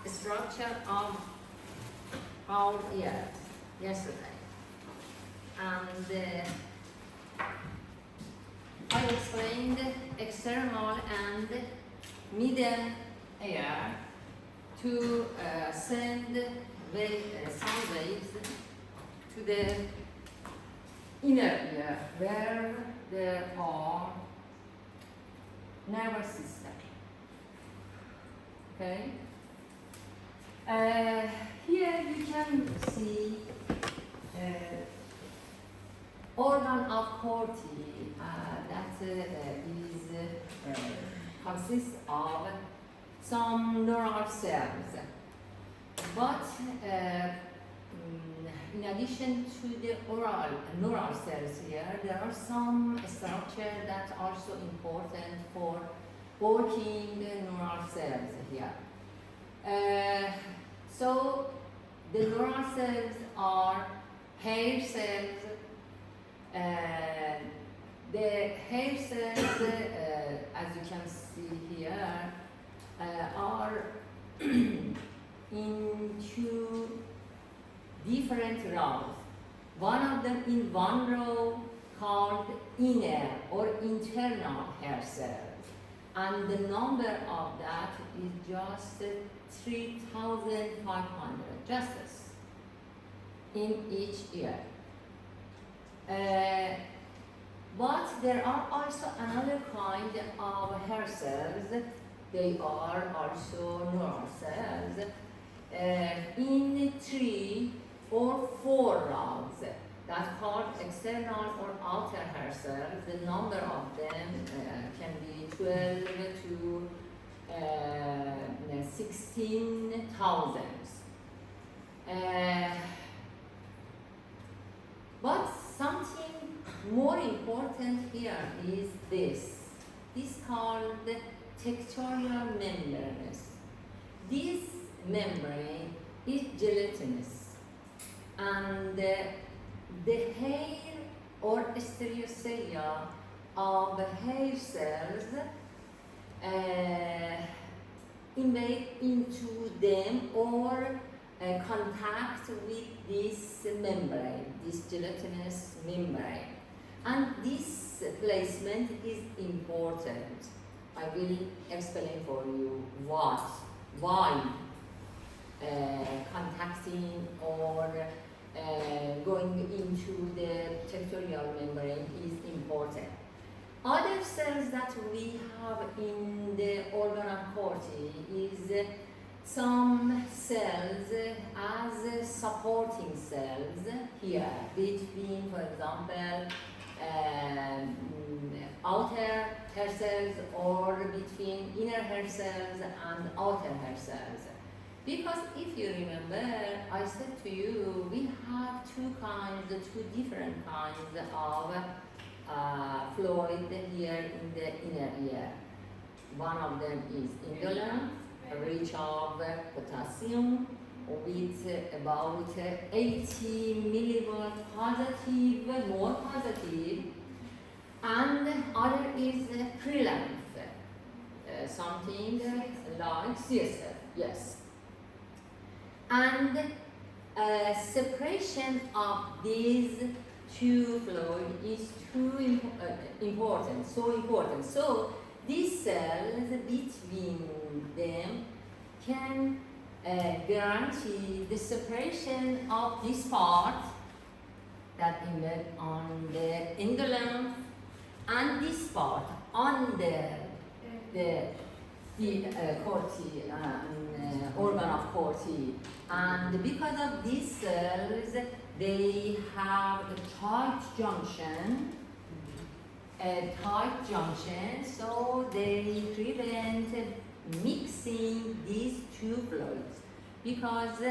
structure of our ears yesterday, and I explained external and middle ear to send sound waves to the inner ear where there are nervous system. Okay. Here you can see organ of Corti that consists of some neural cells, but in addition to the neural cells here, there are some structures that are also important for working neural cells here. So the neural cells are hair cells. The hair cells, as you can see here, are in two different rows. One of them in one row called inner or internal hair cells, and the number of that is just 3,500, just this, in each ear. But there are also another kind of hair cells. They are also neural cells in 3 or 4 rows. That's called external or outer hair cells. The number of them can be 12 to 16,000. But something more important here is this. This called textorial membranes. This membrane is gelatinous, and the hair or stereocelia of hair cells invade into them or contact with this membrane, this gelatinous membrane. And this placement is important. I will explain for you why contacting or going into the textorial membrane is important. Other cells that we have in the organ of Corti is some cells as supporting cells here between, for example, outer hair cells or between inner hair cells and outer hair cells. Because if you remember, I said to you, we have two different kinds of fluid here in the inner ear. One of them is indolent, rich of potassium, with about 80 millivolt positive, more positive, and other is prelamp, something like CSF, yes. And separation of these two fluids is too important, so important. So these cells between them can guarantee the separation of this part that embed on the indolent and this part under the Corti, organ of Corti. And because of these cells, they have a tight junction, so they prevent mixing these two fluids, because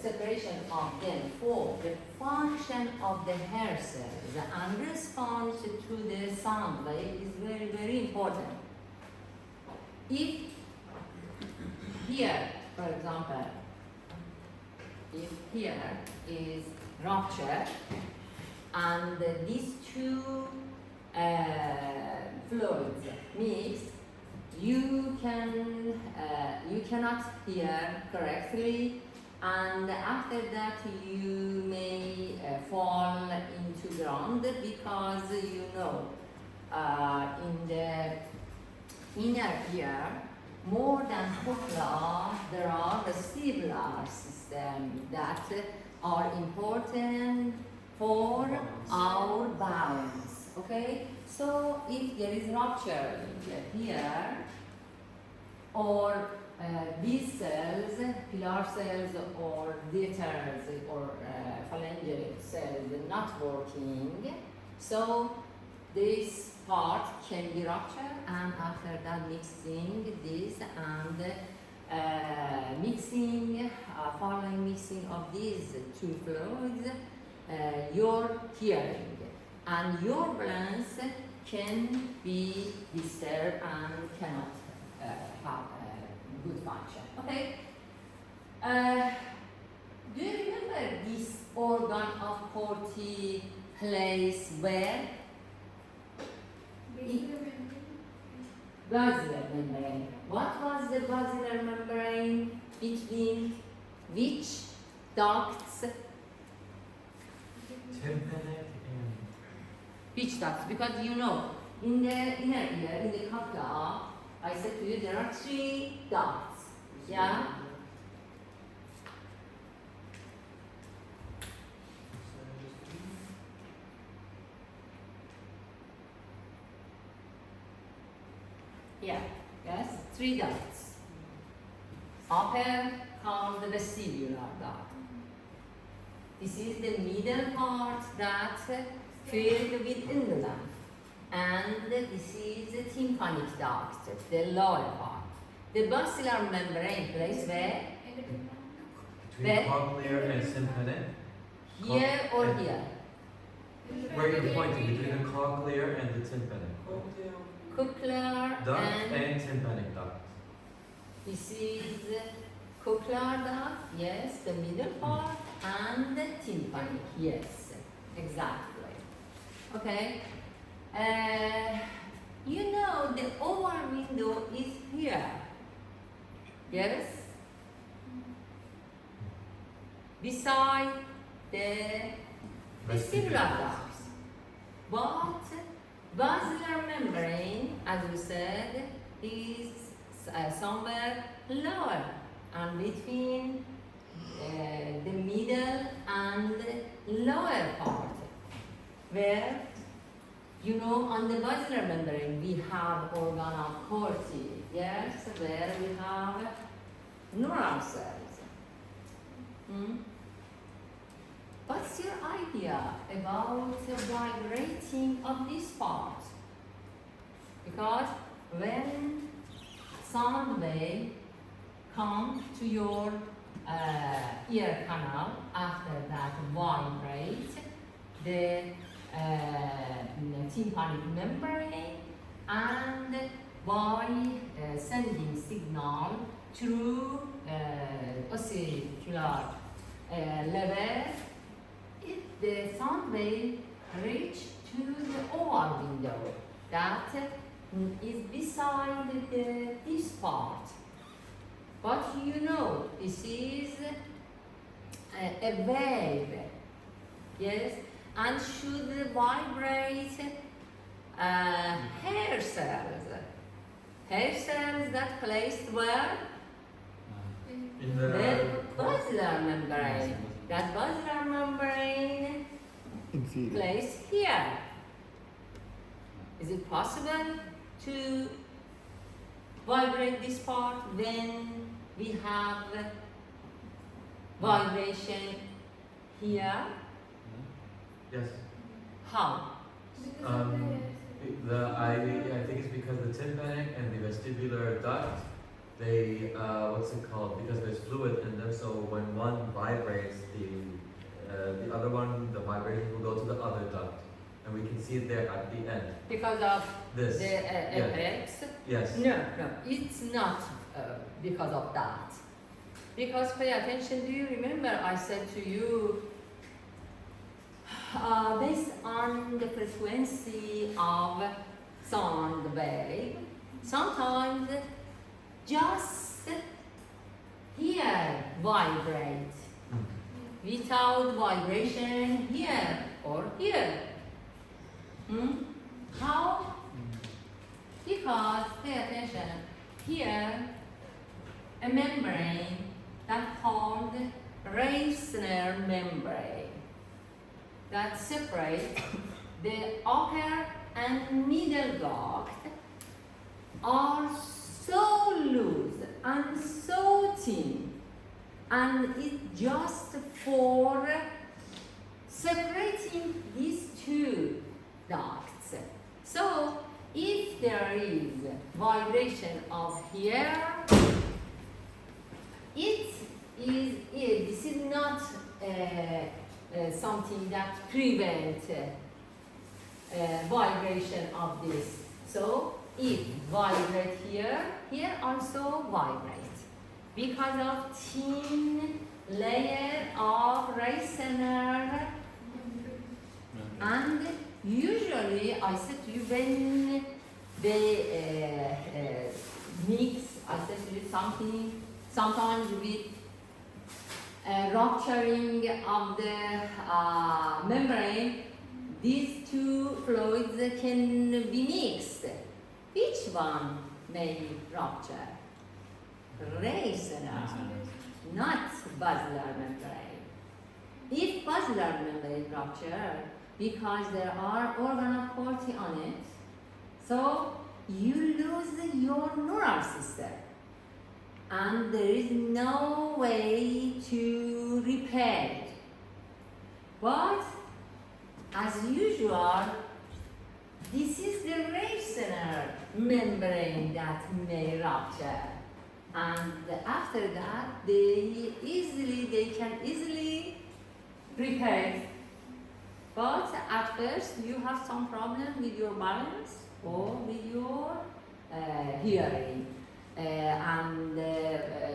separation of them for the function of the hair cells and response to the sound wave is very, very important. If here, for example, if here is rupture and these two fluids mixed, you cannot hear correctly, and after that you may fall into ground because in the inner ear, more than cochlea, there are vestibular systems that are important for our balance. Okay, so if there is rupture here, or these cells, pillar cells or dieters or phalangeal cells not working, so this part can be ruptured, and after that mixing this and following mixing of these two fluids, your hearing and your balance can be disturbed and cannot have good function. Okay. Do you remember this organ of Corti place where? Basilar membrane. What was the basilar membrane? Between which ducts? Tympanic and Which ducts? Because in the inner ear, in the cochlea, I said to you there are 3 ducts. Yeah? Yeah, yes, 3 ducts. Upper comes the vestibular duct. This is the middle part that filled with indolent. And this is the tympanic duct, the lower part. The basilar membrane place where? between cochlear and tympanic. Here or here? Where you're pointing, between the cochlear and the tympanic. Cochlear Duct and and tympanic duct. this is cochlear duct, yes, the middle part, and the tympanic, yes, exactly. Okay. The oval window is here. Yes? Beside the vestibular ducts. But basilar membrane, as we said, is somewhere lower and between the middle and lower part, where on the basilar membrane we have organ of Corti, yes, where we have neural cells. What's your idea about the vibrating of this part? Because when sound wave come to your ear canal, after that vibrate the tympanic membrane, and by sending signal through ossicular level, the sound wave reach to the oval window that is beside this part. But this is a wave, yes, and should vibrate hair cells. Hair cells that placed where? In The basilar membrane. That basilar membrane placed here. Is it possible to vibrate this part when we have vibration here? Yes. How? I think it's because the tympanic and the vestibular duct, they what's it called? Because there's fluid in them, so when one vibrates, the other one, the vibration will go to the other duct, and we can see it there at the end. Because of This. the apex? Yes. No, it's not because of that. Because pay attention, do you remember I said to you, based on the frequency of sound wave. Sometimes just here vibrate without vibration here or here. How? Because, pay attention, here a membrane that's called Reissner membrane that separates the upper and middle duct are so loose and so thin, and it's just for separating these two ducts. So if there is vibration of here, this is not something that prevents vibration of this. So if vibrate here, here also vibrate because of thin layer of Reissner. And usually, I said to you, when they mix, I said to you something, sometimes with rupturing of the membrane, these two fluids can be mixed. Which one may rupture? Reissner, not basilar membrane. If basilar membrane rupture, because there are organ of Corti on it, so you lose your neural system. And there is no way to repair it. But as usual, this is the Reissner membrane that may rupture. And after that, they can easily repair it. But at first, you have some problem with your balance or with your hearing.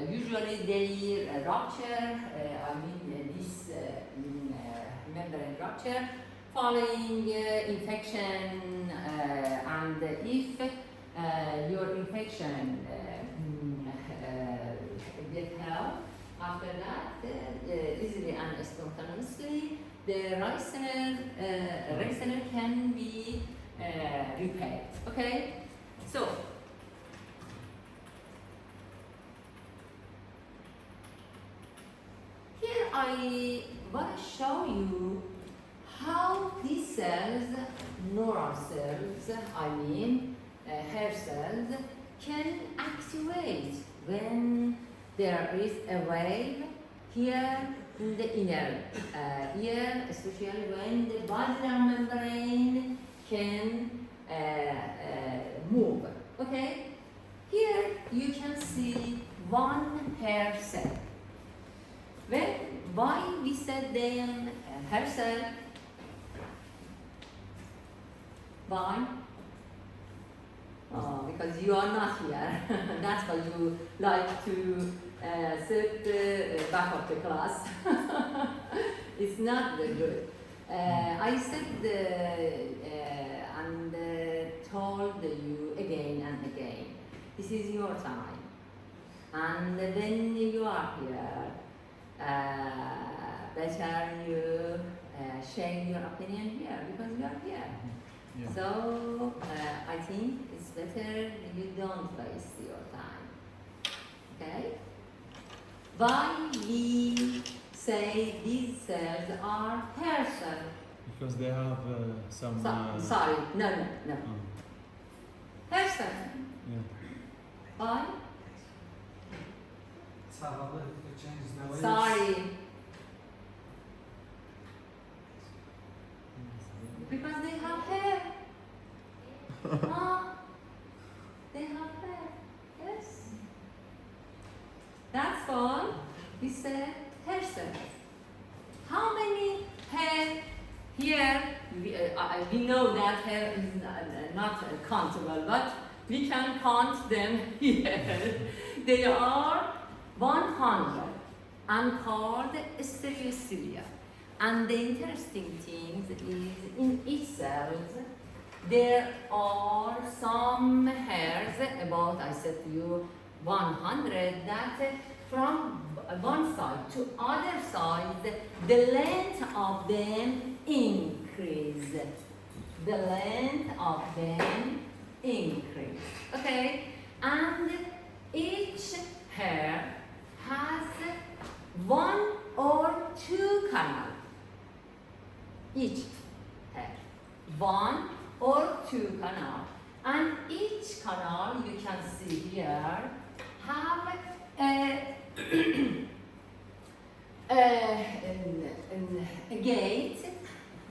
Usually they rupture, this membrane rupture following infection, and if your infection get help, after that, easily and spontaneously, the Reissner can be repaired. Okay? So, here I want to show you how these cells, neural cells, hair cells, can activate when there is a wave here in the inner ear, especially when the basilar membrane can move. Okay? Here you can see one hair cell. Why we said then hair cell? Why? Oh, because you are not here. That's why you like to sit back of the class. It's not good. I said and told you again and again, this is your time. And when you are here, better you share your opinion here because you are here. Yeah. So I think it's better you don't waste your time. Okay? Why we say these cells are hair cells? Because they have some. Sorry, no. Hair cells. Yeah. Why? It changes nowadays. Sorry. Because they have hair. They have hair. Yes. That's why we said hair cells. How many hair here? We know that hair is not countable, but we can count them here. They are 100 and called stereocilia. And the interesting thing is in each cell there are some hairs, about I said to you 100, that from one side to other side, the length of them increase. The length of them increase. Okay? And each hair has one or two canals. Each hair. One or two canals. And each canal, you can see here, have a gate,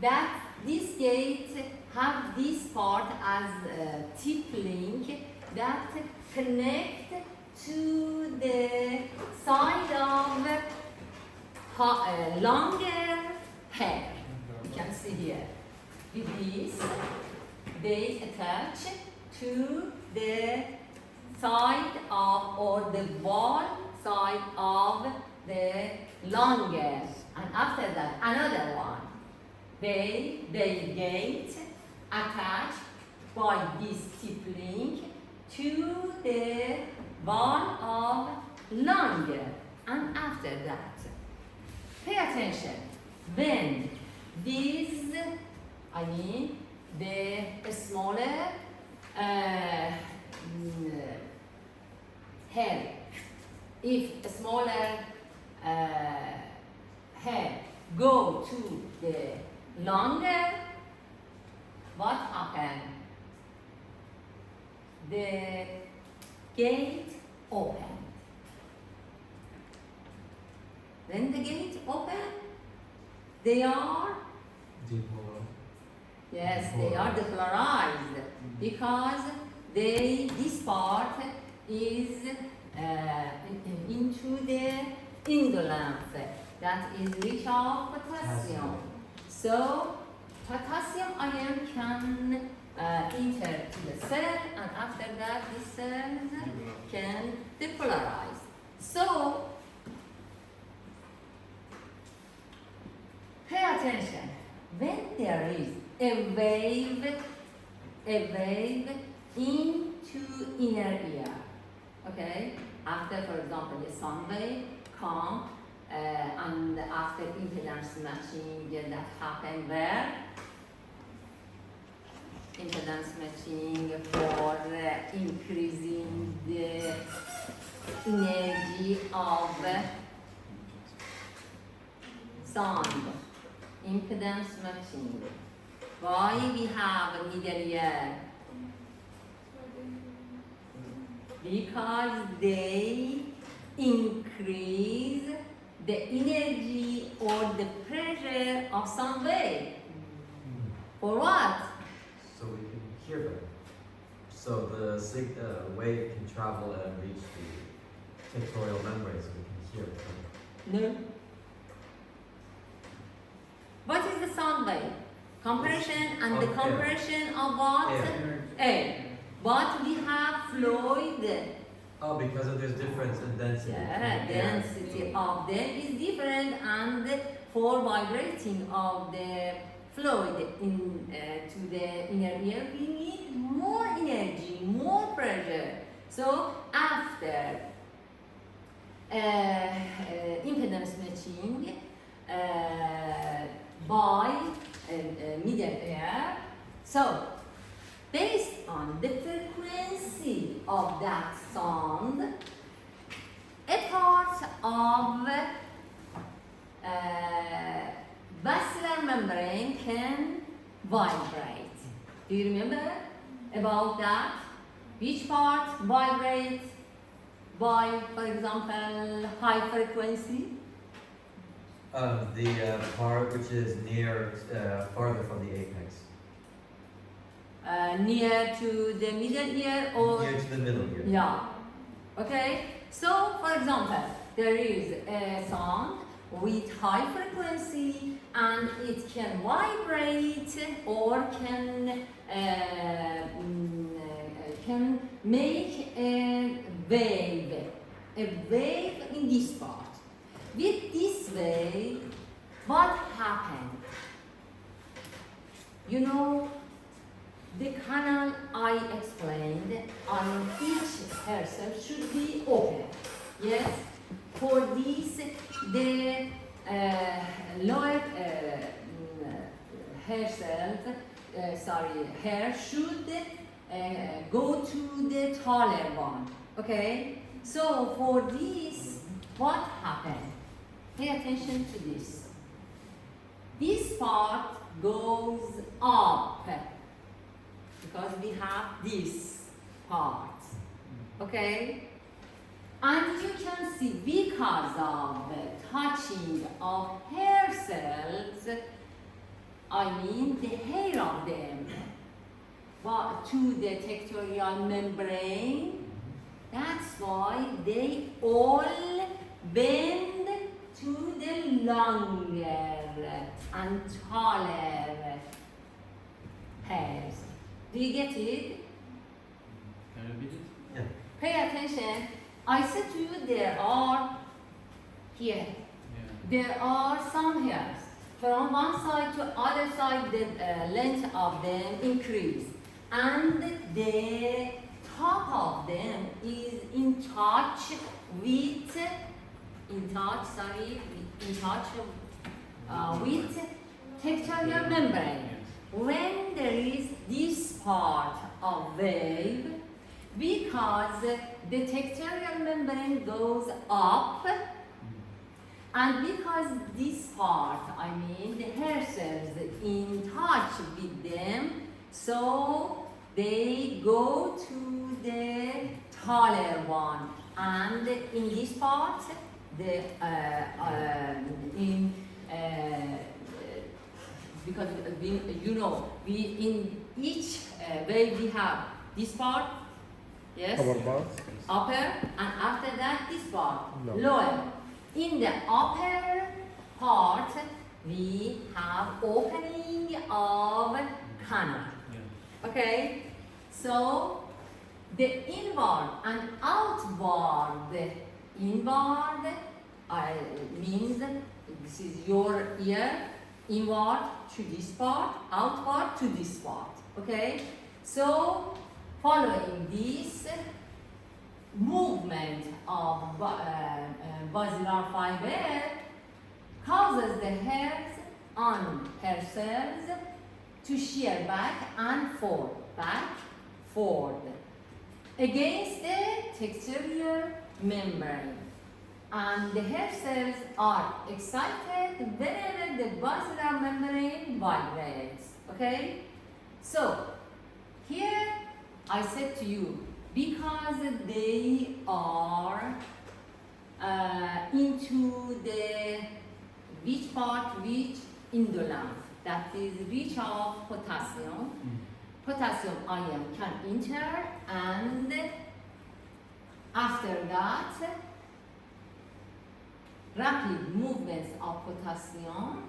that this gate have this part as a tip link that connect to the side of longer hair. You can see here. With this, they attach to the side of, or the wall side of the longer, and after that another one. They gate attached by this tip link to the wall of longer, and after that, pay attention, when these, I mean the smaller hair, if a smaller hair go to the longer, what happens? The gate open. When the gate open, they are, yes, they are depolarized, because this part is into the indolence, that is rich of potassium. So potassium ion can enter to the cell, and after that the cells can depolarize. So pay attention, when there is a wave into inner ear, okay, after, for example, the sound wave come, and after impedance matching that happen where? Impedance matching for increasing the energy of sound. Impedance matching. Why we have a middle ear? Because they increase the energy or the pressure of sound wave. For what? So we can hear them. So the wave can travel and reach the pictorial membrane, so we can hear them. No. What is the sound wave? Compression, and the Of air. compression of what? Air. Air. But we have fluid. Oh, because of this difference in density. Yeah, density of them is different, and for vibrating of the fluid to the inner ear, we need more energy, more pressure. So after impedance matching by middle ear, so based on the frequency of that sound, a part of basilar membrane can vibrate. Do you remember about that? Which part vibrates by, for example, high frequency? The part which is near, farther from the apex. Near to the middle ear, or Near to the middle ear. yeah. Okay. So, for example, there is a sound with high frequency, and it can vibrate or can make a wave in this part. With this wave, what happened? You know, the canal I explained on each hair cell should be open. Yes? For this, the lower hair cells, hair should go to the taller one. Okay? So for this, what happened? Pay attention to this. This part goes up because we have this part. Okay? And you can see because of the touching of hair cells, I mean the hair of them, but to the textorial membrane, that's why they all bend to the longer and taller hairs. Do you get it? Can you repeat it? Yeah. Pay attention. I said to you there are here. There are some hairs. From one side to other side, the length of them increase, and the top of them is in touch with textorial membrane. When there is this part of wave, because the textorial membrane goes up, and because this part, I mean the hair cells in touch with them, so they go to the taller one, and in this part, the because we, you know, we in each wave we have this part, yes, Upper part? upper, and after that this part, No. lower. In the upper part, we have opening of canal. Yeah. Okay, so the inward and outward, inward means this is your ear, inward to this part, outward to this part. Okay, so following this movement of basilar fiber causes the hairs on hair cells to shear back and forward, against the textorial membrane. And the hair cells are excited whenever the basilar membrane vibrates. Okay? So, here I said to you, because they are into the which part, which indolence, that is which of potassium. Potassium ion can enter, and after that, rapid movements of potassium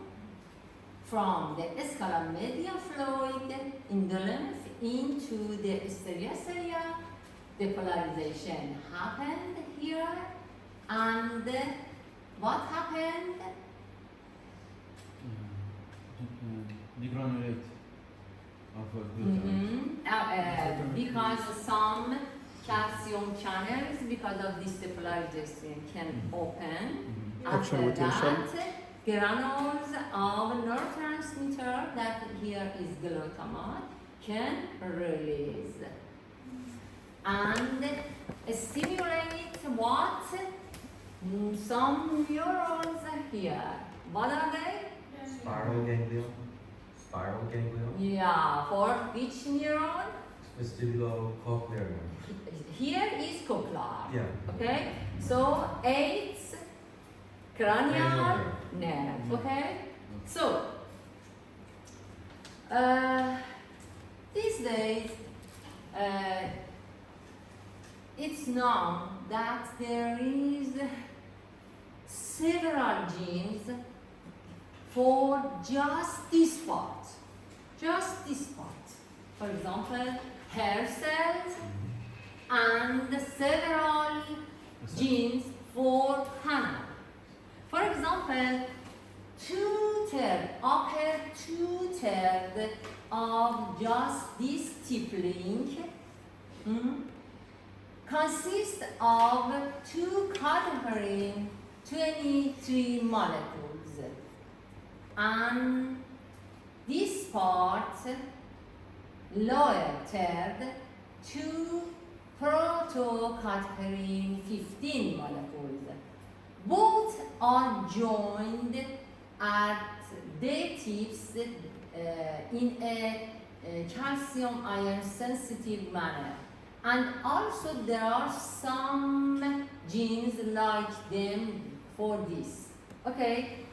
from the scala media fluid indolence into the stereocelia. The polarization happened here, and what happened? Degranulate of glutamate. Because some calcium channels, because of this depolarization, can open. After Action potential. that, granules of neurotransmitter, that here is glutamate, can release and stimulate what? Some neurons here. What are they? Spiral ganglion. Spiral ganglion. Yeah, for which neuron? Vestibulocochlear. Here is cochlear. Yeah. Okay, so 8 cranial Cranial nerve. Okay, so these days it's known that there is several genes for just this part, For example, hair cells and several genes for canal. For example, 2 upper two-thirds of just this tip link consists of two containing 23 molecules, and this part, lower third, two proto-containing 15 molecules. Both are joined at their tips in a calcium ion sensitive manner. And also there are some genes like them for this. Okay?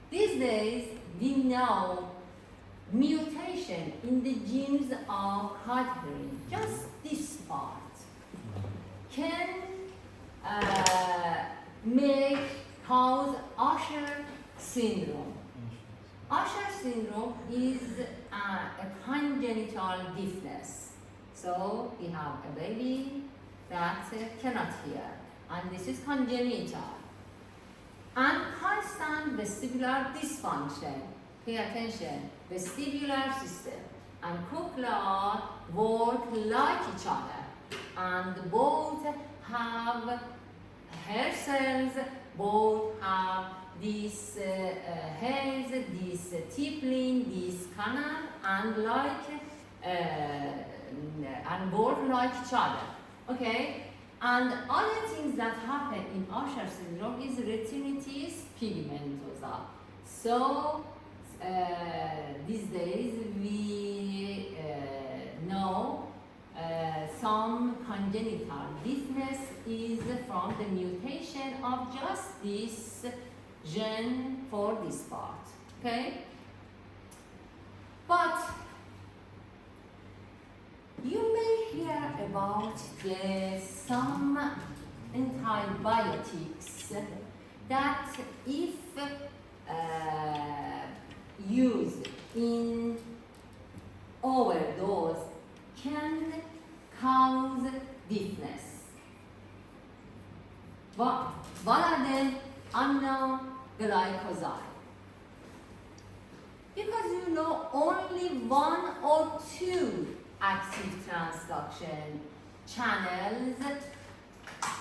These days we know mutation in the genes of cadherin, just this part, can cause Usher syndrome. Usher syndrome is a congenital deafness. So we have a baby that cannot hear, and this is congenital. And constant vestibular dysfunction. Pay attention, vestibular system and cochlea work like each other, and both have hair cells, both have these hairs, this tippling, this canal, and and work like each other. Okay? And other things that happen in Usher syndrome is retinitis pigmentosa. So these days we know some congenital deafness is from the mutation of just this gene for this part. Okay? But you may hear about some antibiotics that if used in overdose can cause deafness. What are the unknown glycoside? Because you know only one or two active transduction channels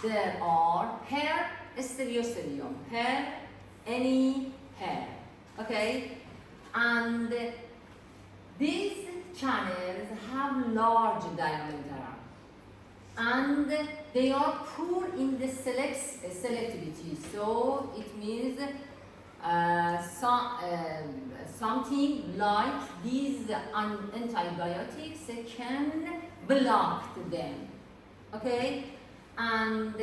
there are. Hair, stereocerium, hair, any hair, okay? And these channels have large diameter, and they are poor in the selectivity. So it means something like these antibiotics can block them. Okay, and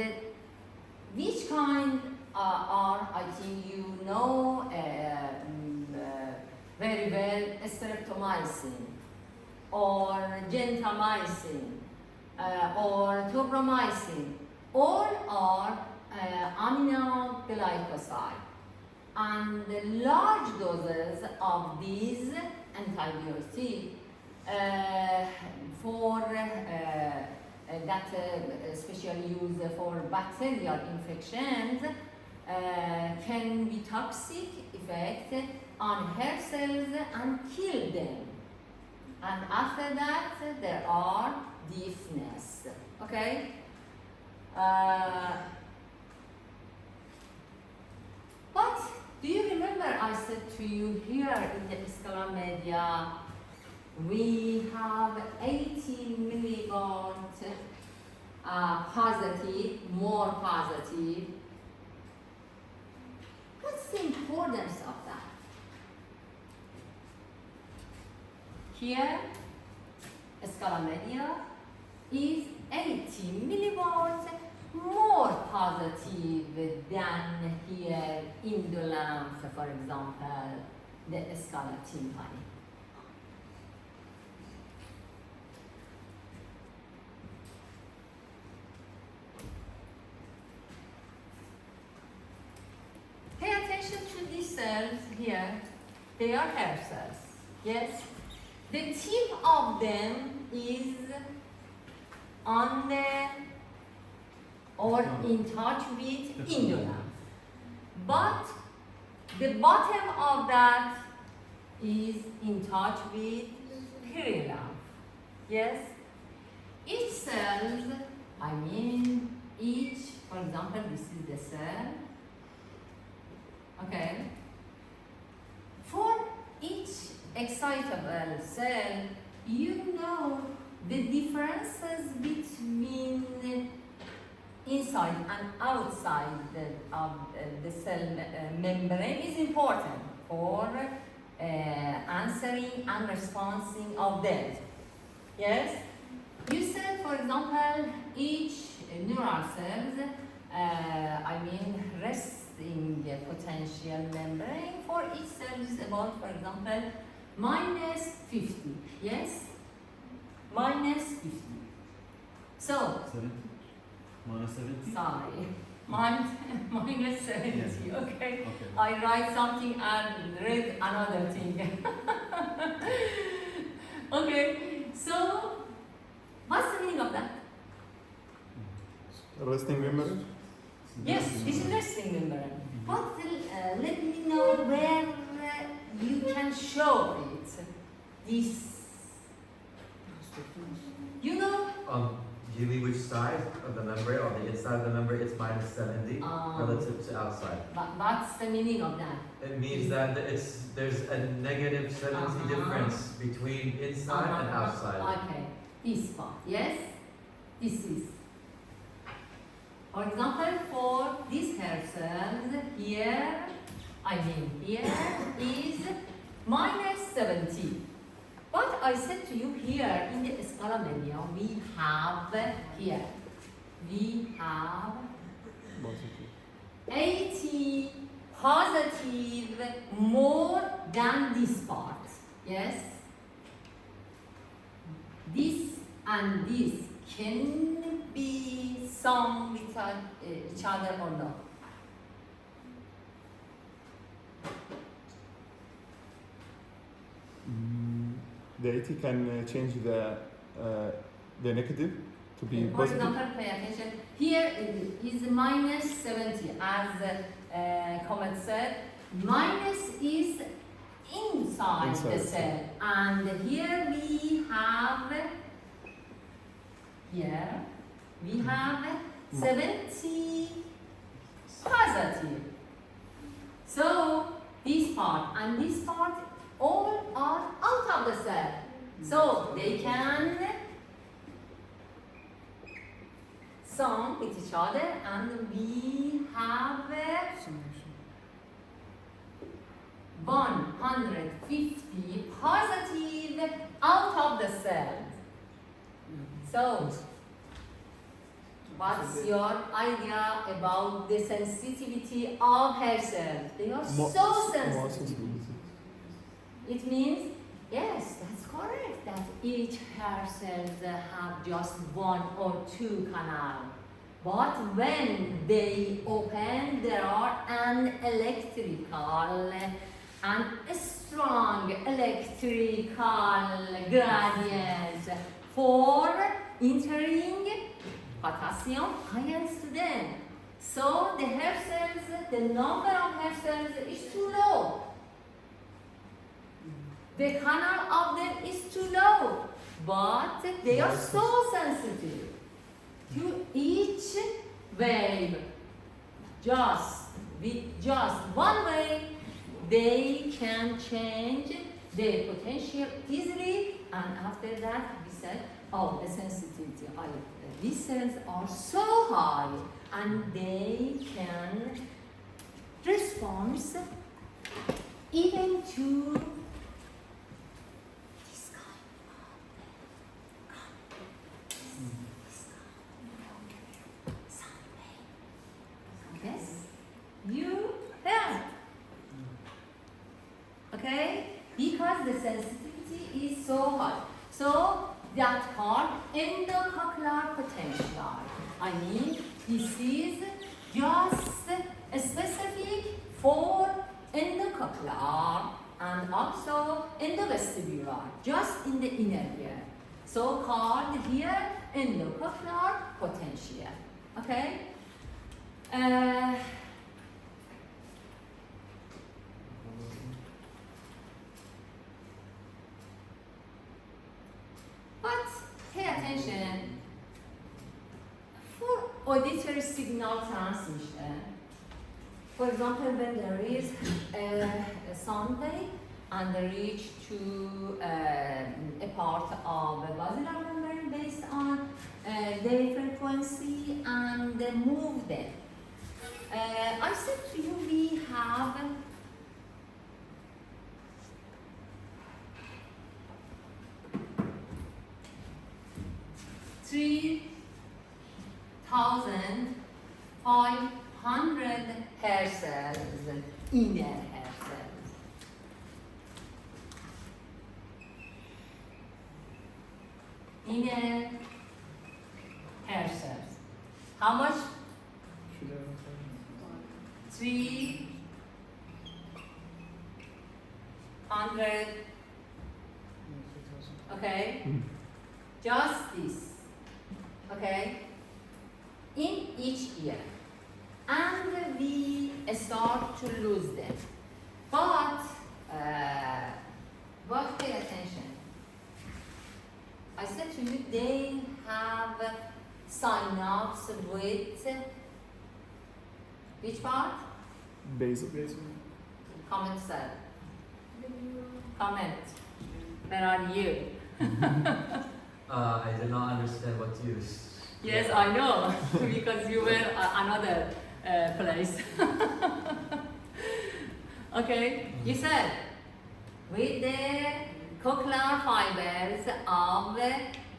which kind are, I think you know very well, streptomycin or gentamicin or tobramycin. All are aminoglycoside, and the large doses of these antibiotics for that especially used for bacterial infections can be toxic effect on hair cells and kill them. And after that there are deafness. Okay. But do you remember I said to you here in the Scala Media we have 80 millivolt positive, more positive. What's the importance of that? Here, Scala Media is 80 millivolts more positive than here indolence, for example, the Scala tympani. Pay attention to these cells here. They are hair cells. Yes? The tip of them is on the or in touch with indolence. But the bottom of that is in touch with perilymph. Yes? Each cells, I mean each, for example, this is the cell. Okay? For each excitable cell, you know the differences between inside and outside the cell membrane is important for answering and responding of them. Yes? You said, for example, each neural cells, resting potential membrane for each cell is about, for example, -50. Yes? -50. So, 70? Minus 70? sorry, -70, Yes. okay? Okay. I write something and read another thing. Okay, so what's the meaning of that? Resting memory? Yes, this is resting membrane. But let me know where you can show it. This, you know, Do you mean which side of the membrane or the inside of the membrane? It's -70 relative to outside. but what's the meaning of that? It means that there's a negative 70 difference between inside and outside. Okay, this part, yes? This is. For example, for these hair cells, here is -70. But I said to you here in the scalamenia, we have 80 positive more than this part. Yes? This and this can be sum with each other or not. The 80 can change the negative to be For positive. example, pay attention. Here is -70, as Comet said. Minus is inside the Inside. cell, and here we have 70 positive. So this part and this part all are out of the cell. So they can sum with each other, and we have 150 positive out of the cell. So, what's your idea about the sensitivity of hair cells? They are More so sensitive. sensitivity. It means, yes, that's correct, that each hair cells have just 1 or 2 canals. But when they open, there are an electrical and a strong electrical gradient for entering potassium ions to them. So the hair cells, the number of hair cells is too low. The canal of them is too low, but they are so sensitive to each wave. With just one wave, they can change their potential easily, and after that we said, oh, the sensitivity, these cells are so high, and they can respond even to yes, you heard. Okay? Because the sensitivity is so high. So that called endocochlear potential. I mean, this is just specific for endocochlear and also endovestibular, just in the inner ear. So called here endocochlear potential. Okay? auditory signal transmission. For example, when there is a sound wave and they reach to a part of the basilar membrane based on their frequency and they move them. I said to you we have three 1,500 hair cells, inner hair cells. Inner hair cells. How much? 300. Okay? Just this. Okay? In each ear. And we start to lose them. But pay attention. I said to you, they have synapse with which part? Basal. Comment said. Comment. Where are you? I did not understand what you. Yes, I know, because you were another place. Okay, you said with the cochlear fibers of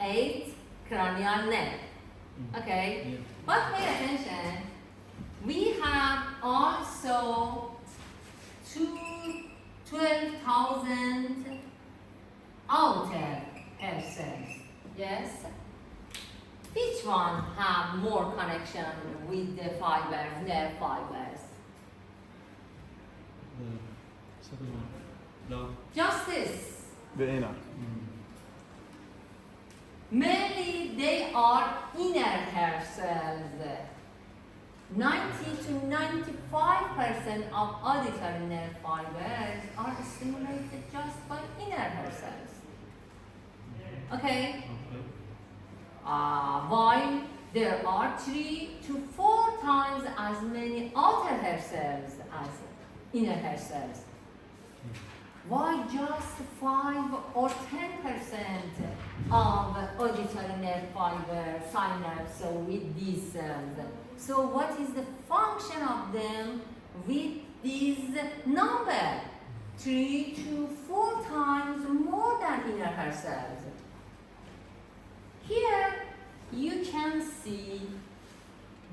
8 cranial nerve. Okay, but pay attention. We have also 12,000 outer hair cells. Yes. Which one have more connection with the fibers, nerve fibers? The second one. No. Justice. The inner. Mainly they are inner hair cells. 90 to 95% of auditory nerve fibers are stimulated just by inner hair cells. Okay? While there are 3 to 4 times as many outer hair cells as inner hair cells. Why just 5 or 10% of auditory nerve fiber synapse with these cells? So what is the function of them with this number? 3 to 4 times more than inner hair cells. Here you can see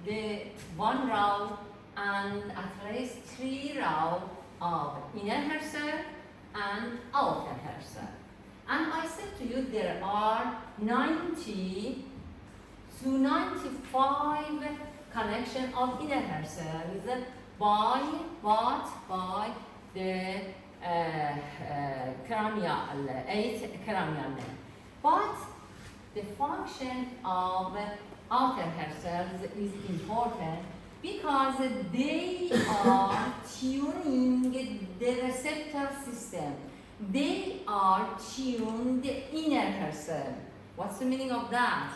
the 1 row and at least 3 rows of inner hair cell and outer hair cell. And I said to you there are 90 to 95 connection of inner hair cells by what? By the cranial, 8 cranial nerve. But the function of outer hair cells is important because they are tuning the receptor system. They are tuned the inner hair cell. What's the meaning of that?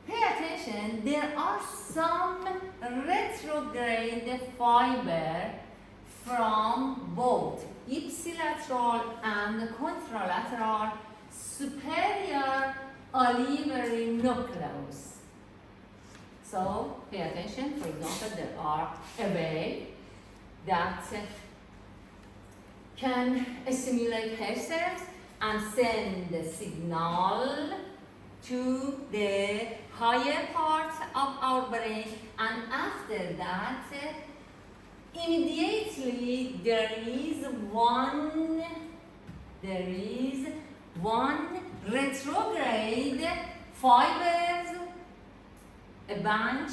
Pay attention, there are some retrograde fiber from both ipsilateral and contralateral superior olivary nucleus. So pay attention, for example, there are a way that can stimulate hair cells and send the signal to the higher part of our brain, and after that immediately there is one retrograde fibers, a bunch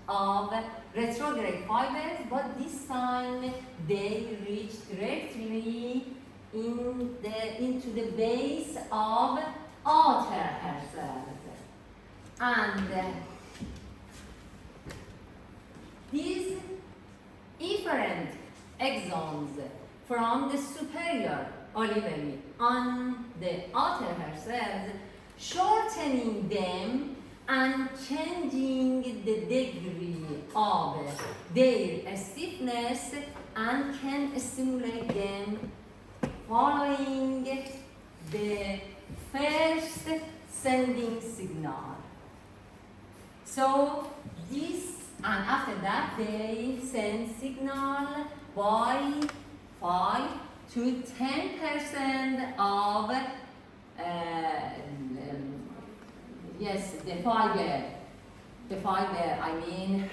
of retrograde fibers, but this time they reach directly into the base of outer hair cells. And these efferent axons from the superior olivary on the outer hair cells, shortening them and changing the degree of their stiffness and can stimulate them following the first sending signal. So this, and after that they send signal by 5 to 10% of yes, the fiber, I mean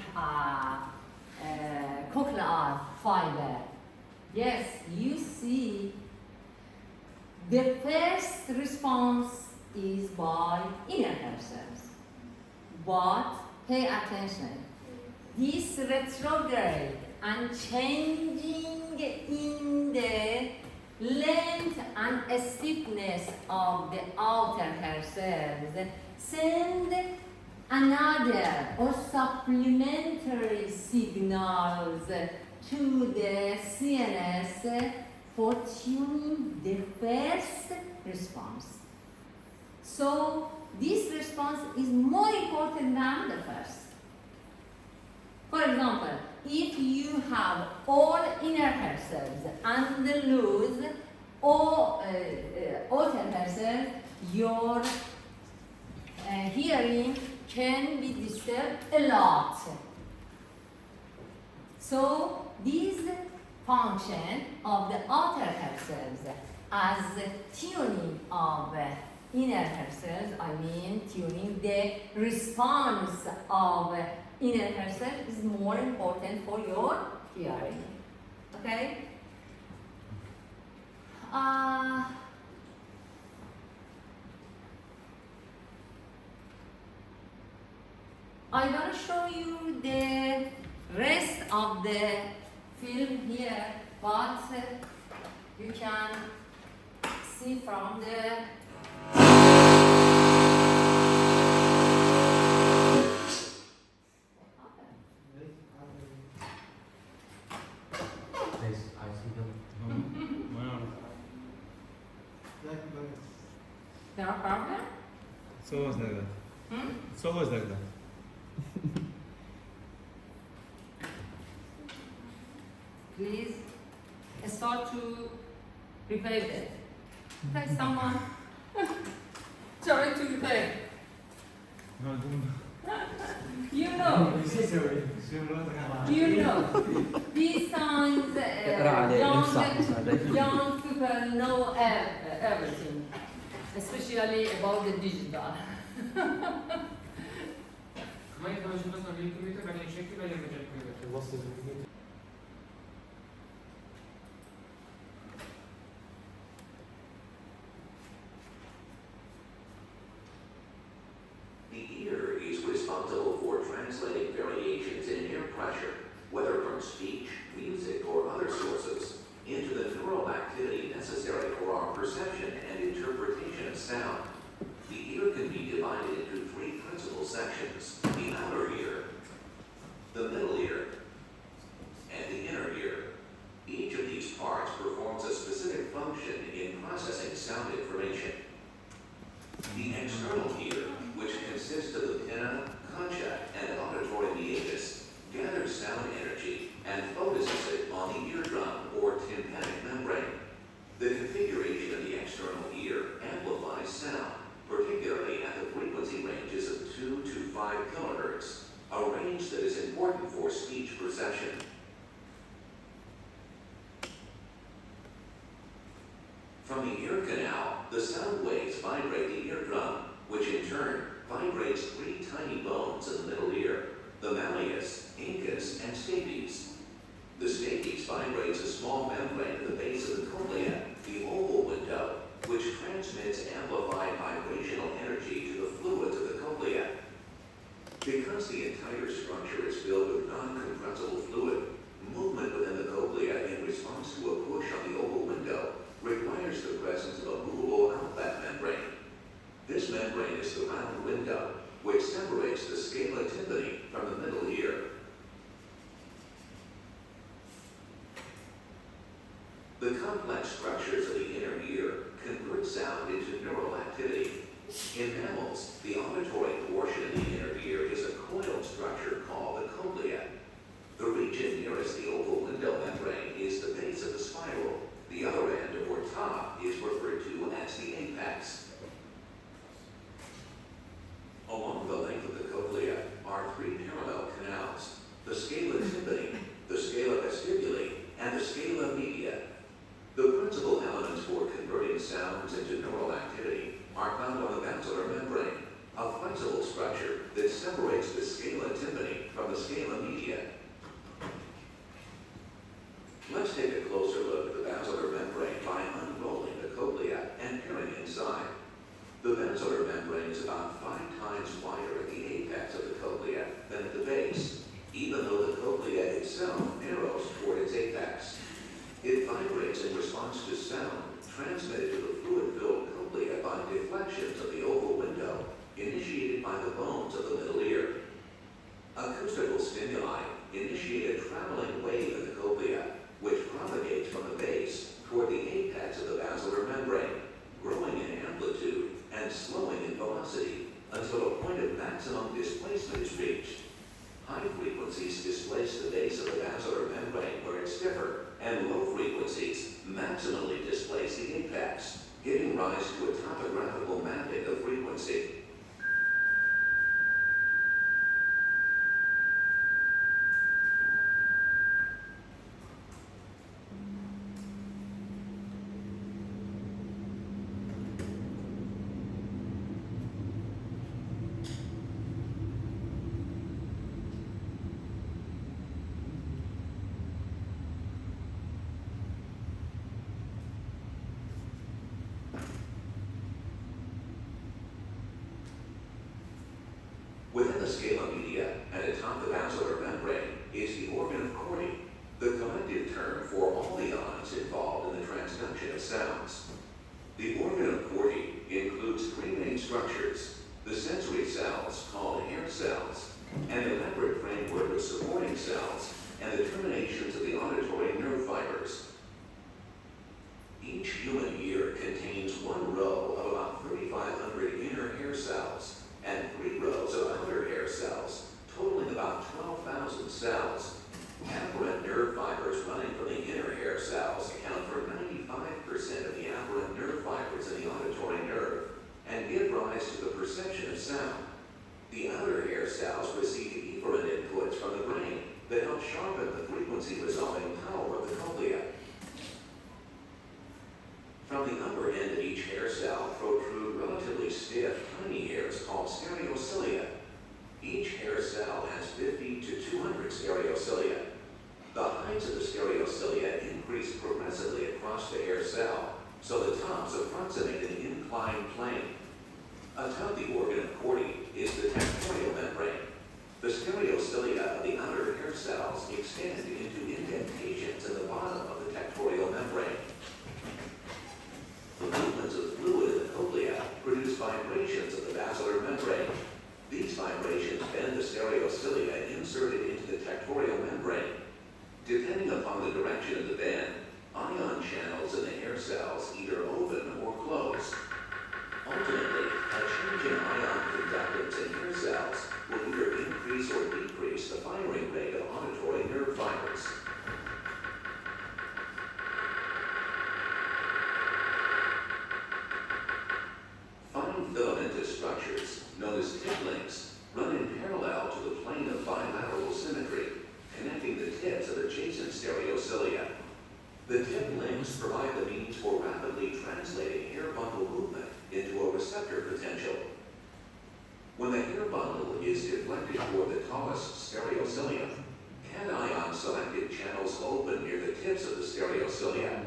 cochlear fiber. Yes, you see, the first response is by inner hair cells. But pay attention, this retrograde and changing in the length and stiffness of the outer hair cells send another or supplementary signals to the CNS for tuning the first response. So this response is more important than the first. For example, if you have all inner hair cells and lose all outer hair cells, your hearing can be disturbed a lot. So this function of the outer hair cells as tuning of inner hair cells, I mean tuning the response of inner hair cells is more important for your hearing. Okay? I'm going to show you the rest of the film here, but you can see from the Yes, I see them. Wow. there are problem? It's always like that. Hmm? It's always like that. Please start to repair it. Okay, someone try to repair. No, You know, these signs, young people know everything, especially about the digital. ما يقدروا يشوفوا اصلا الكمبيوتر بعدين يشكل بعدين يرجع الكمبيوتر. The ear is responsible for translating variations in ear pressure, whether from speech, music, or other sources, into the neural activity necessary for our perception and interpretation of sound. The ear can be divided into three principal sections: the outer ear, the middle ear, and the inner ear. Each of these parts performs a specific function in processing sound information. The external ear, which consists of the pinna, concha, and auditory meatus, gathers sound energy and focuses it on the eardrum or tympanic membrane. The configuration of the external ear amplifies sound, particularly at the frequency ranges of 2 to 5 kilohertz, a range that is important for speech perception. From the ear canal, the sound waves vibrate the eardrum, which in turn vibrates three tiny bones in the middle ear: the malleus, incus, and stapes. The stapes vibrates a small membrane at the base of the cochlea, the oval window, which transmits amplified vibrational energy to the fluids of the cochlea. Because the entire structure is filled with non-compressible fluid, movement within the cochlea in response to a push on the oval window requires the presence of a movable outlet membrane. This membrane is the round window, which separates the scala tympani from the middle ear. The complex structures of the inner ear convert sound into neural activity. In mammals, the auditory portion of the inner ear is a coiled structure called the cochlea. The region nearest the oval window membrane is the base of the spiral. The other end, or top, is referred to as the apex. Along the length of the cochlea are three parallel canals: the scala tympani, the scala vestibuli, and the scala media. The principal elements for converting sounds into neural activity are found on the basilar membrane, a flexible structure that separates the scala tympani from the scala media. Let's take a closer look at the basilar membrane by unrolling the cochlea and peering inside. The basilar membrane is about 5 times wider at the apex of the cochlea than at the base, even though the cochlea itself narrows toward its apex. It vibrates in response to sound transmitted to the fluid-filled cochlea by deflections of the oval window initiated by the bones of the middle ear. Acoustical stimuli initiate a traveling wave in the cochlea, which propagates from the base toward the apex of the basilar membrane, growing in amplitude and slowing in velocity until a point of maximum displacement is reached. High frequencies displace the base of the basilar membrane where it's stiffer, and low frequencies maximally displace the apex, giving rise to a topographical mapping of frequency. Within the scala media and atop the basilar membrane is the organ of Corti, the collective term for all the ions involved in the transduction of sounds. The organ of Corti includes 3 main structures: the sensory cells, called hair cells, an elaborate framework of supporting cells, and the terminations of the auditory nerve fibers. Each human ear contains 1 row of about 3,500 inner hair cells and 3 rows of outer hair cells, totaling about 12,000 cells. Afferent nerve fibers running from the inner hair cells account for 95% of the afferent nerve fibers in the auditory nerve and give rise to the perception of sound. The outer hair cells receive efferent inputs from the brain that help sharpen the frequency-resolving power of the cochlea. From the upper end of each hair cell protrude relatively stiff, tiny hairs called stereocilia. Each hair cell has 50 to 200 stereocilia. The heights of the stereocilia increase progressively across the hair cell, so the tops approximate an inclined plane. Atop the organ of Corti is the tectorial membrane. The stereocilia of the outer hair cells extend into indentations in the bottom of the tectorial membrane. The movements of fluid in the cochlea produce vibrations of the basilar membrane. These vibrations bend the stereocilia inserted into the tectorial membrane. Depending upon the direction of the bend, ion channels in the hair cells either open or close. Ultimately, a change in ion conductance in hair cells will either increase or decrease the firing rate of auditory nerve fibers. Fine filamentous structures, known as tip links, run in parallel to the plane of bilateral symmetry, connecting the tips of adjacent stereocilia. The tip links provide the means for rapidly translating hair bundle movement into a receptor potential. When the hair bundle is deflected toward the tallest stereocilium, cation-selected channels open near the tips of the stereocilia.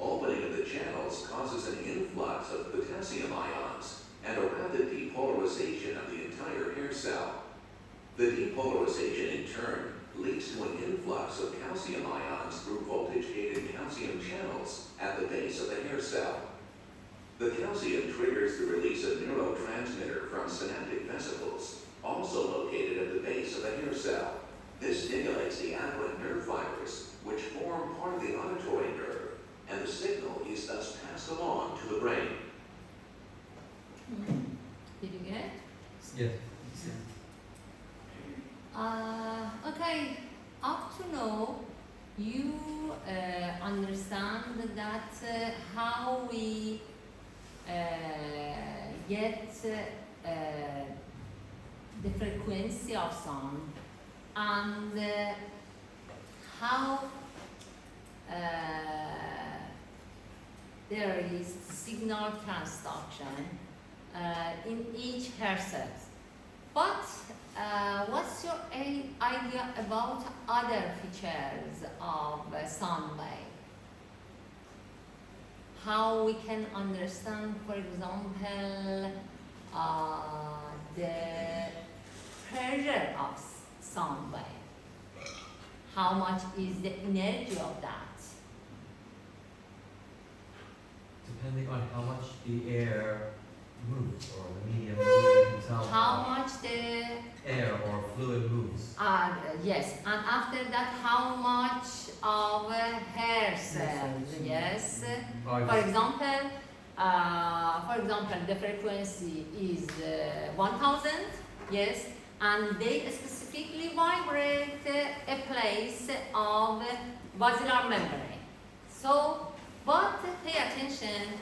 Opening of the channels causes an influx of potassium ions and a rapid depolarization of the entire hair cell. The depolarization in turn leads to an influx of calcium ions through voltage-gated calcium channels at the base of the hair cell. The calcium triggers the release of neurotransmitter from synaptic vesicles, also located at the base of the hair cell. This stimulates the afferent nerve fibers, which form part of the auditory nerve, and the signal is thus passed along to the brain. Yes. Okay, up to now, you understand that how we get the frequency of sound and how there is signal transduction in each hair cells. But what's your idea about other features of sound wave? How we can understand, for example, the pressure of sound wave? How much is the energy of that? Depending on how much the air moves or the medium moves, you can tell How much the air or fluid moves. yes, and after that, how much of hair cells? Yes. Or For example, the frequency is 1000. Yes, and they specifically vibrate a place of basilar membrane. So, but pay attention.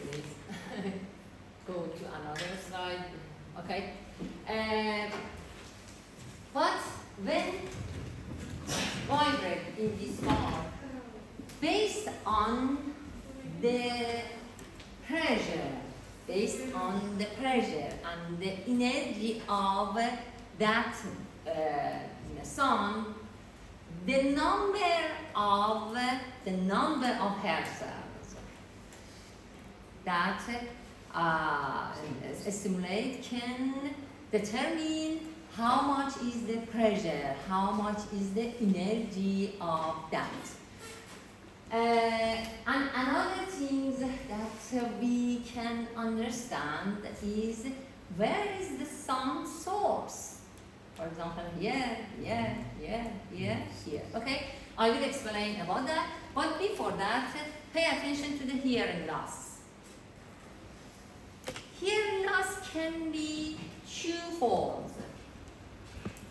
Please go to another slide. Okay. But when vibrate in this form, based on the pressure, and the energy of that sound, the number of hair cells that stimulate can determine how much is the pressure, how much is the energy of that. And another thing that we can understand is where is the sound source? For example, here. Okay, I will explain about that. But before that, pay attention to the hearing loss. Hearing loss can be two forms.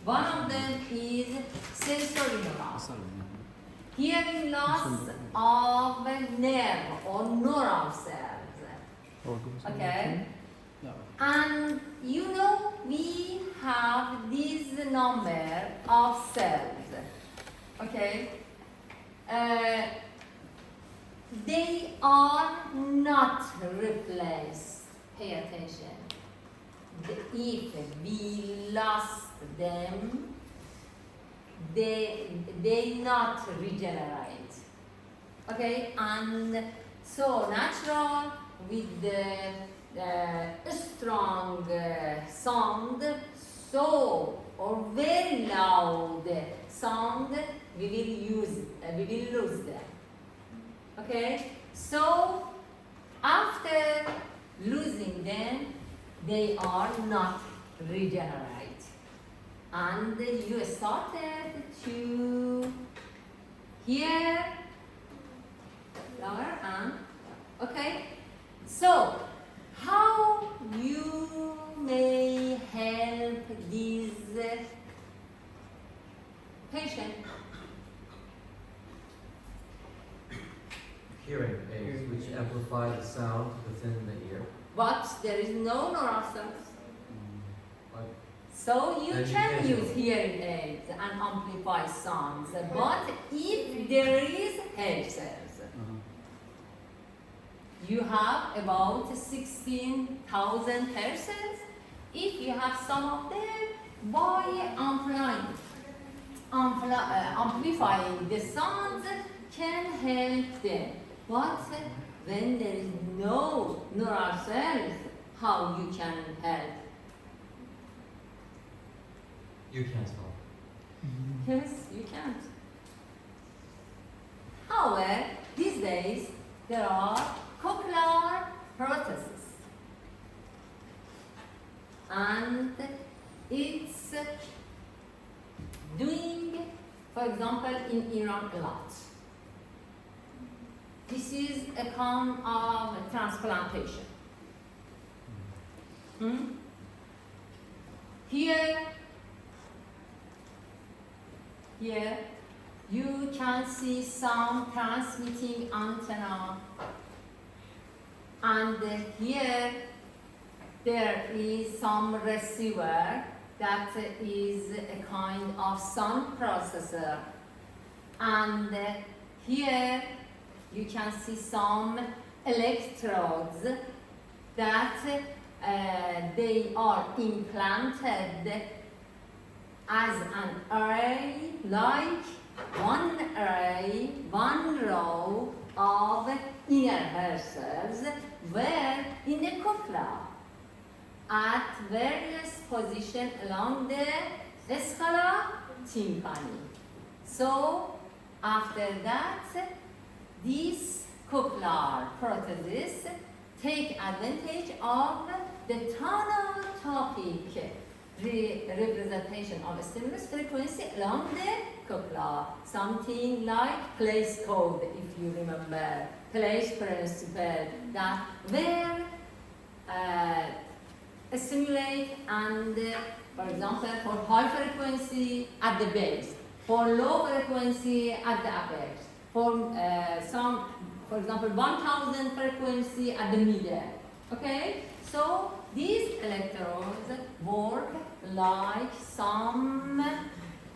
One of them is sensory loss. Hearing loss of nerve or neural cells. Okay? And you know we have this number of cells. Okay? They are not replaced. Pay attention. If we lost them, they not regenerate. Okay, and so natural with the strong sound, so or very loud sound, we will lose them. Okay, so after losing them, they are not regenerate, and you started to hear lower and okay. So how you may help this patient? Hearing aids, which amplify the sound within the ear. But there is no neural cells. Like, So you then can you use can- hearing aids and amplify sounds, but if there is hair cells, you have about 16,000 hair cells. If you have some of them, by amplifying the sounds can help them. But when there is no neural cells, how you can help? you can't help. Yes, you can't. However, these days there are cochlear prostheses, and it's doing, for example, in Iran a lot. This is a kind of transplantation. Hmm? Here, you can see some transmitting antenna, and here there is some receiver that is a kind of sound processor, and here you can see some electrodes that they are implanted as an array, like one array, one row of inner hair cells, where in the cochlea at various positions along the scala tympani. So after that, these cochlear prostheses take advantage of the tonotopic representation of stimulus frequency along the cochlea, something like place code, if you remember, place principle, that where stimulate and, for example, for high frequency at the base, for low frequency at the apex, for for example, 1000 frequency at the middle. Okay, so these electrodes work like some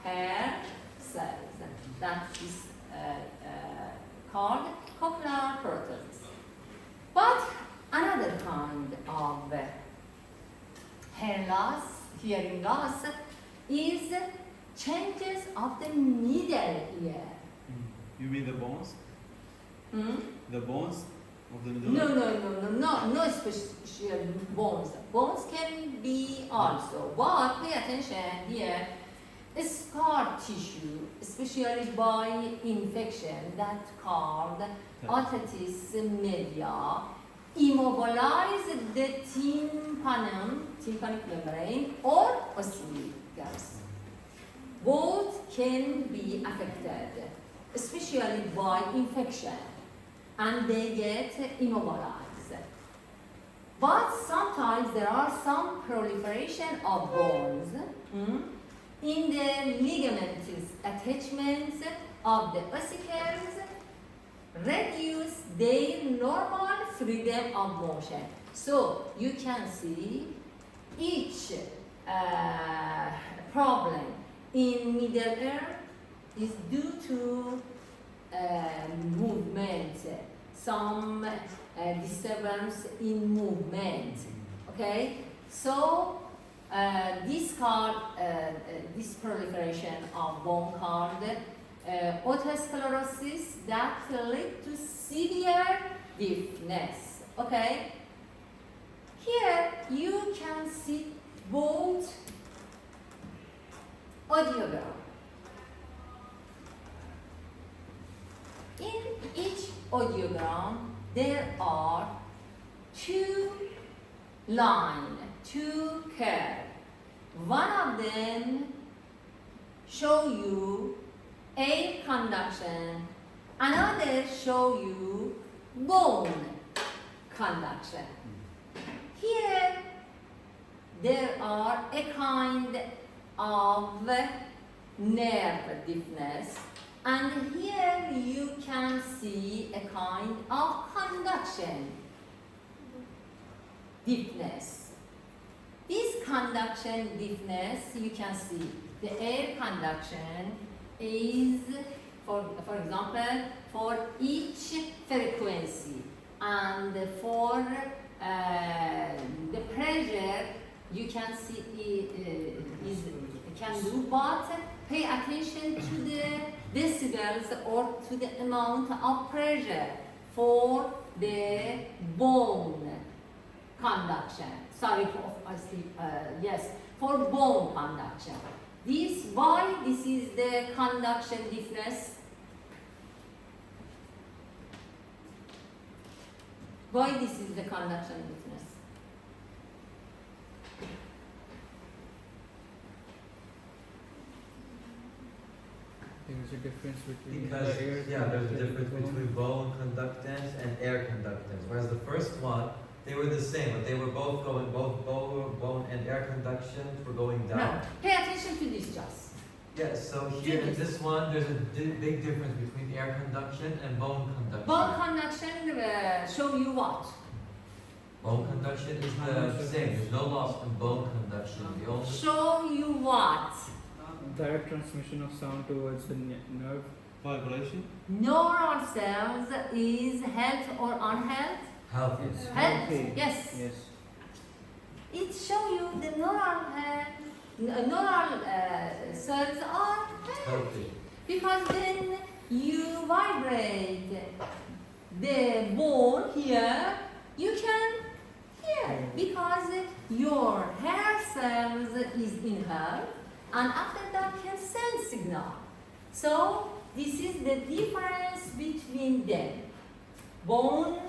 hair cells. That is called cochlear prosthesis. But another kind of hair loss, hearing loss, is changes of the middle ear. You mean the bones? Hmm? The bones of the middle? No special bones. Bones can be also, but pay attention here. Scar tissue, especially by infection that called otitis media, immobilize the tympanic membrane or ossicles. Both can be affected, especially by infection, and they get immobilized. But sometimes there are some proliferation of bones in the ligamentous attachments of the ossicles, reduce their normal freedom of motion. So you can see each problem in middle ear is due to movement, some disturbance in movement. Okay, so this proliferation of bone called otosclerosis that lead to severe deafness. Okay, here you can see both audiogram. In each audiogram, there are two lines, two curves. One of them show you air conduction, another show you bone conduction. Here, there are a kind of nerve deafness, and here you can see a kind of conduction deafness. This conduction deafness, you can see the air conduction is, for example, for each frequency, and for the pressure you can see is can do, but pay attention to the decibels or to the amount of pressure for the bone conduction. Sorry for yes, for bone conduction. Why this is the conduction deafness? Why this is the conduction deafness? There's a difference between Because, the air yeah, there's a conductance difference and bone. between bone conductance and air conductance. Whereas the first one, They were the same, but they were both going, both bone and air conduction were going down. No, pay attention to this just. Yeah, so here in this one, there's a big difference between air conduction and bone conduction. Bone conduction show you what? Bone conduction is the same. There's no loss in bone conduction. The only Show you what? Direct transmission of sound towards the nerve. Vibration? Neural cells is health or unhealth? healthy. Yes. Health, Healthy. yes. Yes. It show you the neural cells are healthy. Healthy. Because then you vibrate the bone here, you can hear because your hair cells is in her and after that can send signal. So this is the difference between them. Bone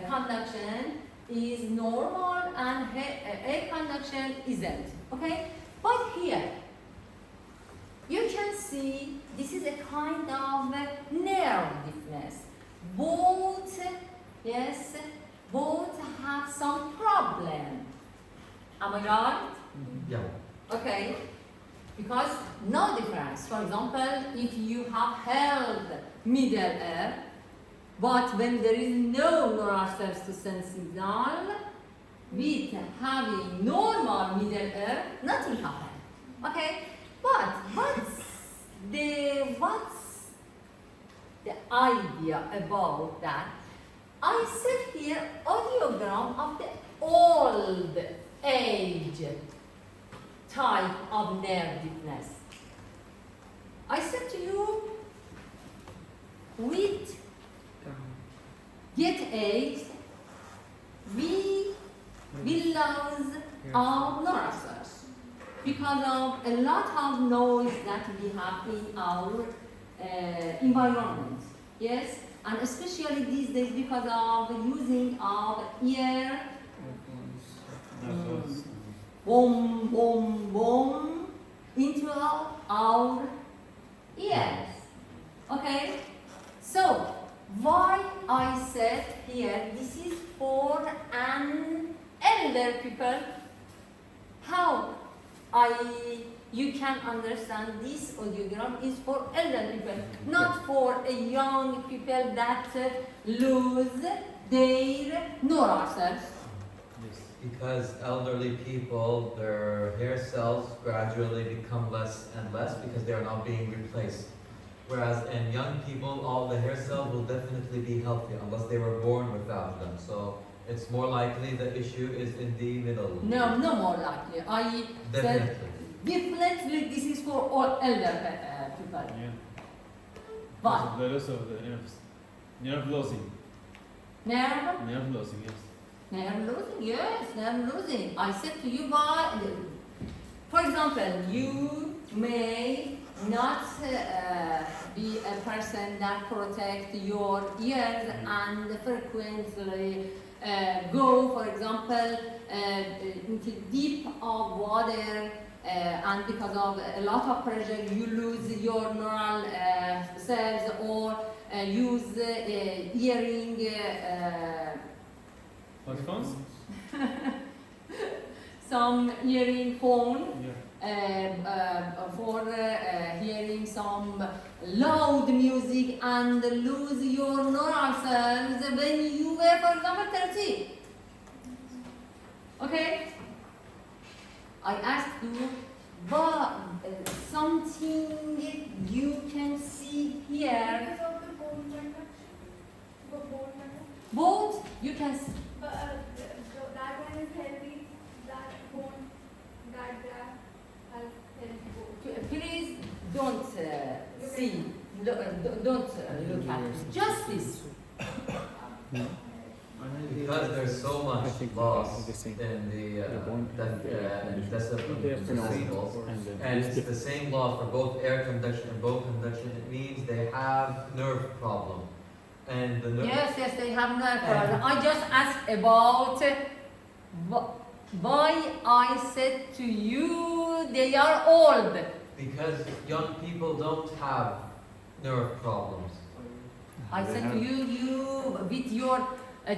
conduction is normal and air conduction isn't. Okay? But here, you can see this is a kind of nerve deafness. Both, yes, both have some problem. Am I right? Yeah. Okay. Because no difference. For example, if you have held middle ear, but when there is no neural cells to send signal, with having normal middle ear, nothing happens. Okay? But what's the idea about that? I set here audiogram of the old age type of nerve deafness. I said to you, with get age, we lose our neural cells because of a lot of noise that we have in our environment. Yes, and especially these days because of using our ear. Boom, boom, boom into our ears. Okay? So, why I said here, this is for an elder people. How you can understand this audiogram is for elder people, not for a young people that lose their neural cells. Because elderly people, their hair cells gradually become less and less because they are now being replaced. Whereas in young people, all the hair cells will definitely be healthy unless they were born without them. So it's more likely the issue is in the middle. No, no more likely. I said definitely this is for all elder people. Yeah. But The rest of the nerves. Nerve losing. nerve, Nerve losing, yes. nerve losing, yes, nerve losing. I said to you, why? For example, you may not be a person that protect your ears and frequently go, for example, into deep of water and because of a lot of pressure you lose your neural cells or use earring Headphones? some earring phone Yeah. for hearing some loud music and lose your neural cells when you were, for example, 30. Okay? I asked you, but something you can see here. Both you can see. That one is healthy, that bone, that has healthy bone. Please don't see, don't look at it. Just this. Because there's so I much think loss the same. in the bone and decibels, and it's the same loss for both air conduction and bone conduction. It means they have nerve problem, and the nerve. Yes, they have no problem. I just asked about why I said to you they are old. Because young people don't have nerve problems. I said to you, with your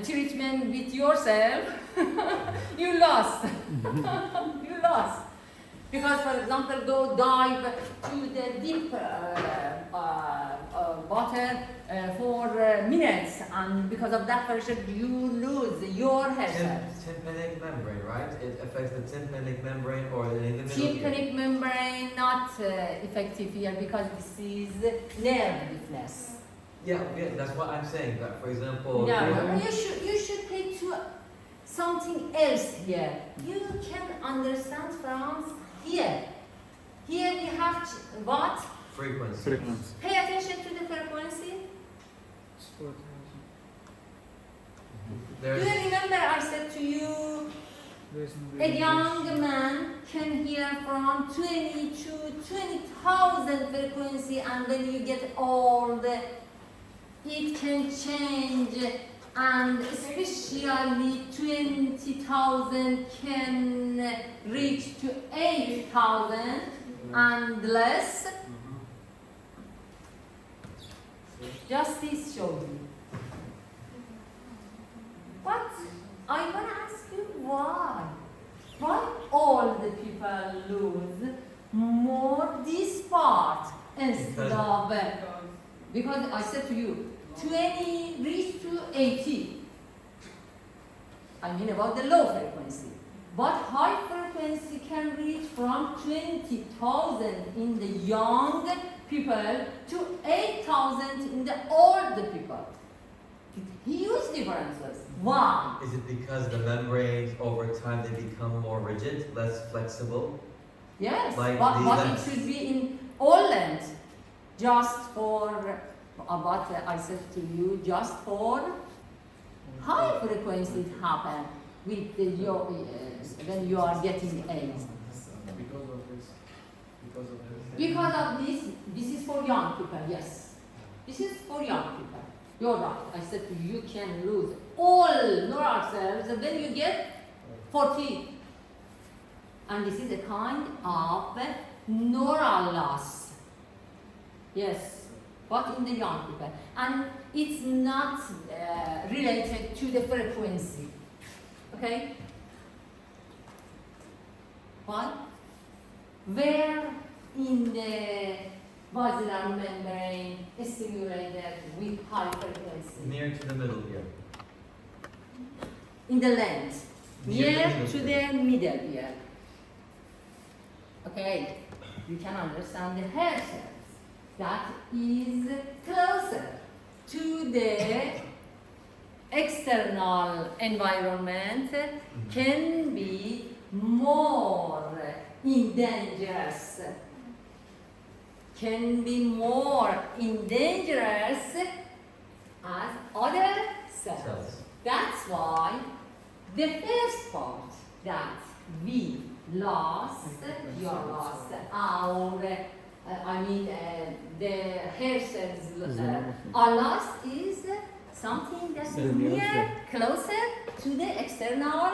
treatment with yourself, you lost. You lost. Because, for example, go dive to the deep water for minutes, and because of that pressure, you lose your hair cells. Tympanic membrane, right? It affects the tympanic membrane or in the middle ear. Tympanic membrane not effective here because this is nerve deafness. Yeah, that's what I'm saying. That, for example, Yeah, you should take to something else here. You can understand from here. Here we have what? frequency. Frequency. Pay attention to the frequency. It's 4,000. Do There's you remember I said to you, There's no a young man can hear from 20 to 20,000 frequency, and when you get old, it can change, and especially 20,000 can reach to 8,000 and less. Just this shows you. But I want to ask you why? Why all the people lose more this part instead of, because I said to you, 20 reach to 80. I mean about the low frequency. But high frequency can reach from 20,000 in the young people to 8,000 in the older people. Huge differences. Why? Is it because the membranes over time they become more rigid, less flexible? Yes, Like but the it length. should be in all lengths. Just for what I said to you, just for high frequency it happen with the, when you are getting AIDS. Because of this. Because of this. Because of this is for young people, yes. This is for young people. You're right. I said to you, you can lose all neural cells when you get 40. And this is a kind of neural loss. Yes, but in the young people. And it's not related to the frequency. Okay? Why? Where in the basilar membrane stimulated with high frequency? Near to the middle ear. In the length. Near the Near middle to ear. the middle ear. Okay, you can understand the hair cells. That is closer to the external environment, can be more dangerous. Can be more dangerous as other cells. Cells. That's why the first part that we lost, you lost our, the hair cells are lost is something that's The nerves, near, yeah. closer to the external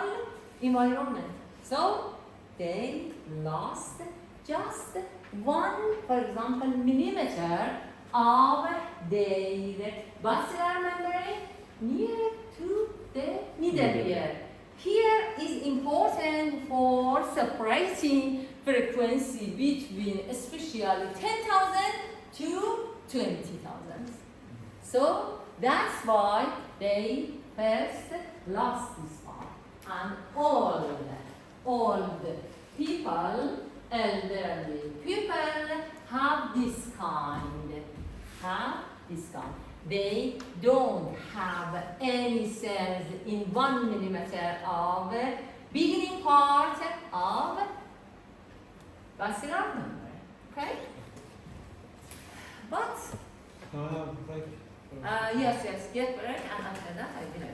environment. So they lost just 1, for example, millimeter of their basilar membrane near to the middle ear. Here is important for separating frequency between especially 10,000 to 20,000. So that's why they first lost this part. And all the people, elderly people have this kind. They don't have any cells in 1 millimeter of beginning part of basilar membrane. Okay? But Can I have a break? yes, get break, and after that I will.